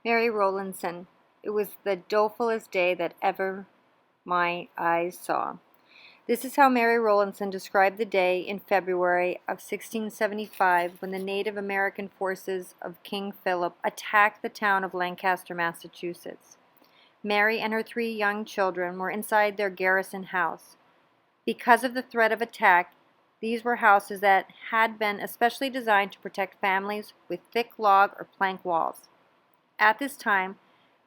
Mary Rowlandson. It was the dolefulest day that ever my eyes saw. This is how Mary Rowlandson described the day in February of 1675 when the Native American forces of King Philip attacked the town of Lancaster, Massachusetts. Mary and her 3 young children were inside their garrison house. Because of the threat of attack, these were houses that had been especially designed to protect families with thick log or plank walls. At this time,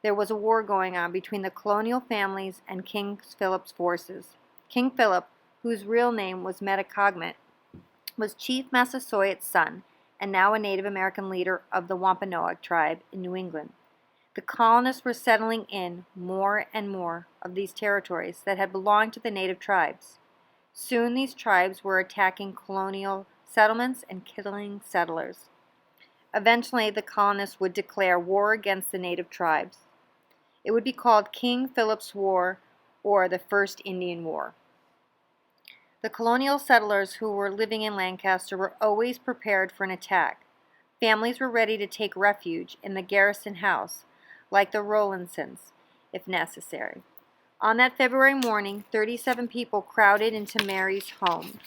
there was a war going on between the colonial families and King Philip's forces. King Philip, whose real name was Metacogmet, was Chief Massasoit's son and now a Native American leader of the Wampanoag tribe in New England. The colonists were settling in more and more of these territories that had belonged to the native tribes. Soon these tribes were attacking colonial settlements and killing settlers. Eventually, the colonists would declare war against the native tribes. It would be called King Philip's War or the First Indian War. The colonial settlers who were living in Lancaster were always prepared for an attack. Families were ready to take refuge in the garrison house, like the Rowlandsons, if necessary. On that February morning, 37 people crowded into Mary's home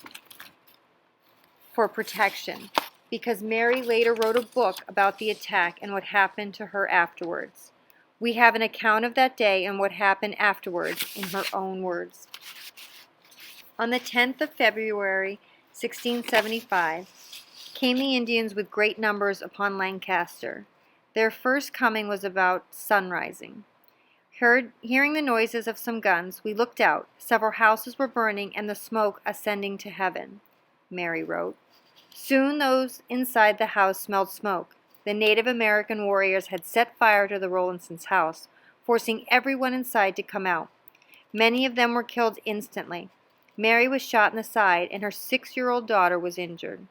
for protection, because Mary later wrote a book about the attack and what happened to her afterwards. We have an account of that day and what happened afterwards in her own words. On the 10th of February, 1675, came the Indians with great numbers upon Lancaster. Their first coming was about sunrising. Hearing the noises of some guns, we looked out. Several houses were burning and the smoke ascending to heaven, Mary wrote. Soon those inside the house smelled smoke. The Native American warriors had set fire to the Rowlandsons' house, forcing everyone inside to come out. Many of them were killed instantly. Mary was shot in the side, and her 6-year-old daughter was injured.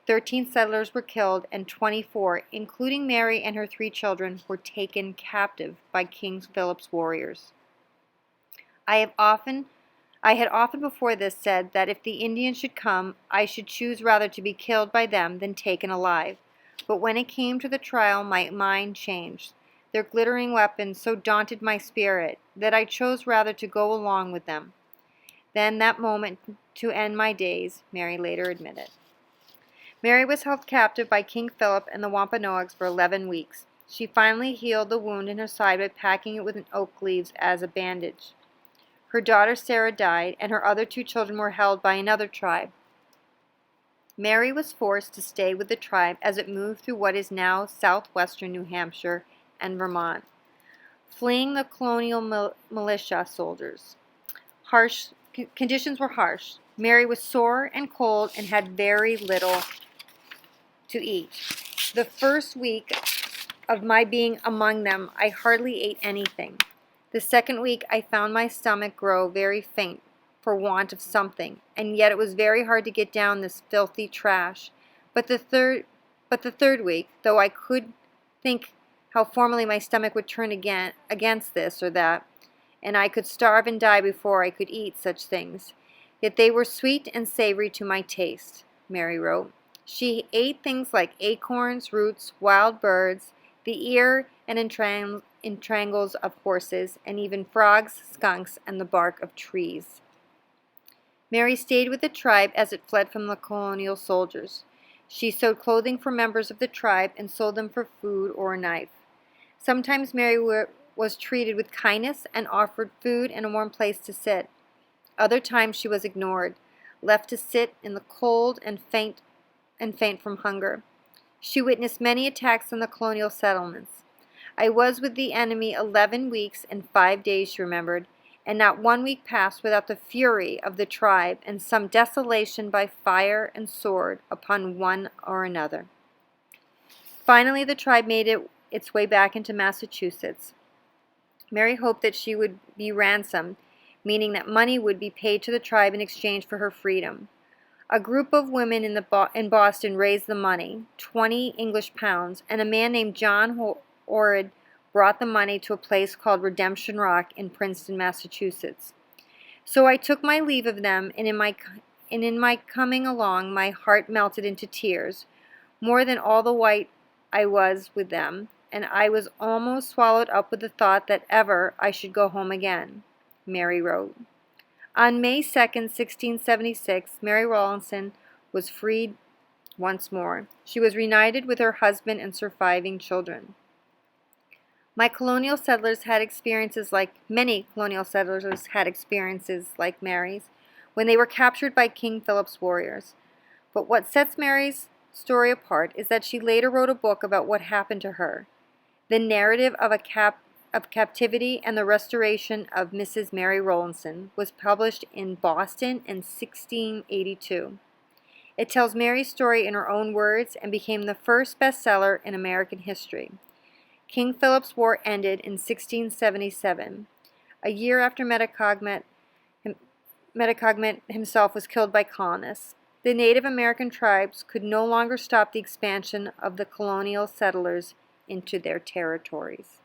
13 settlers were killed, and 24, including Mary and her 3 children, were taken captive by King Philip's warriors. I had often before this said that if the Indians should come, I should choose rather to be killed by them than taken alive. But when it came to the trial, my mind changed. Their glittering weapons so daunted my spirit that I chose rather to go along with them than that moment to end my days, Mary later admitted. Mary was held captive by King Philip and the Wampanoags for 11 weeks. She finally healed the wound in her side by packing it with an oak leaves as a bandage. Her daughter Sarah died, and her other 2 children were held by another tribe. Mary was forced to stay with the tribe as it moved through what is now southwestern New Hampshire and Vermont, fleeing the colonial militia soldiers. Conditions were harsh. Mary was sore and cold and had very little to eat. The first week of my being among them, I hardly ate anything. The second week, I found my stomach grow very faint for want of something, and yet it was very hard to get down this filthy trash. But the third week, though I could think how formerly my stomach would turn again against this or that, and I could starve and die before I could eat such things, yet they were sweet and savory to my taste, Mary wrote. She ate things like acorns, roots, wild birds, the ear and entrails of horses, and even frogs, skunks, and the bark of trees. Mary stayed with the tribe as it fled from the colonial soldiers. She sewed clothing for members of the tribe and sold them for food or a knife. Sometimes Mary was treated with kindness and offered food and a warm place to sit. Other times she was ignored, left to sit in the cold and faint from hunger. She witnessed many attacks on the colonial settlements. I was with the enemy 11 weeks and 5 days, she remembered, and not 1 week passed without the fury of the tribe and some desolation by fire and sword upon one or another. Finally, the tribe made its way back into Massachusetts. Mary hoped that she would be ransomed, meaning that money would be paid to the tribe in exchange for her freedom. A group of women in Boston raised the money, 20 English pounds, and a man named John Orrid brought the money to a place called Redemption Rock in Princeton, Massachusetts. So I took my leave of them, and in my coming along my heart melted into tears, more than all the white I was with them, and I was almost swallowed up with the thought that ever I should go home again," Mary wrote. On May 2nd, 1676, Mary Rowlandson was freed once more. She was reunited with her husband and surviving children. Many colonial settlers had experiences like Mary's when they were captured by King Philip's warriors. But what sets Mary's story apart is that she later wrote a book about what happened to her. The narrative of captivity and the restoration of Mrs. Mary Rowlandson was published in Boston in 1682. It tells Mary's story in her own words and became the first bestseller in American history. King Philip's War ended in 1677, a year after Metacogmet himself was killed by colonists. The Native American tribes could no longer stop the expansion of the colonial settlers into their territories.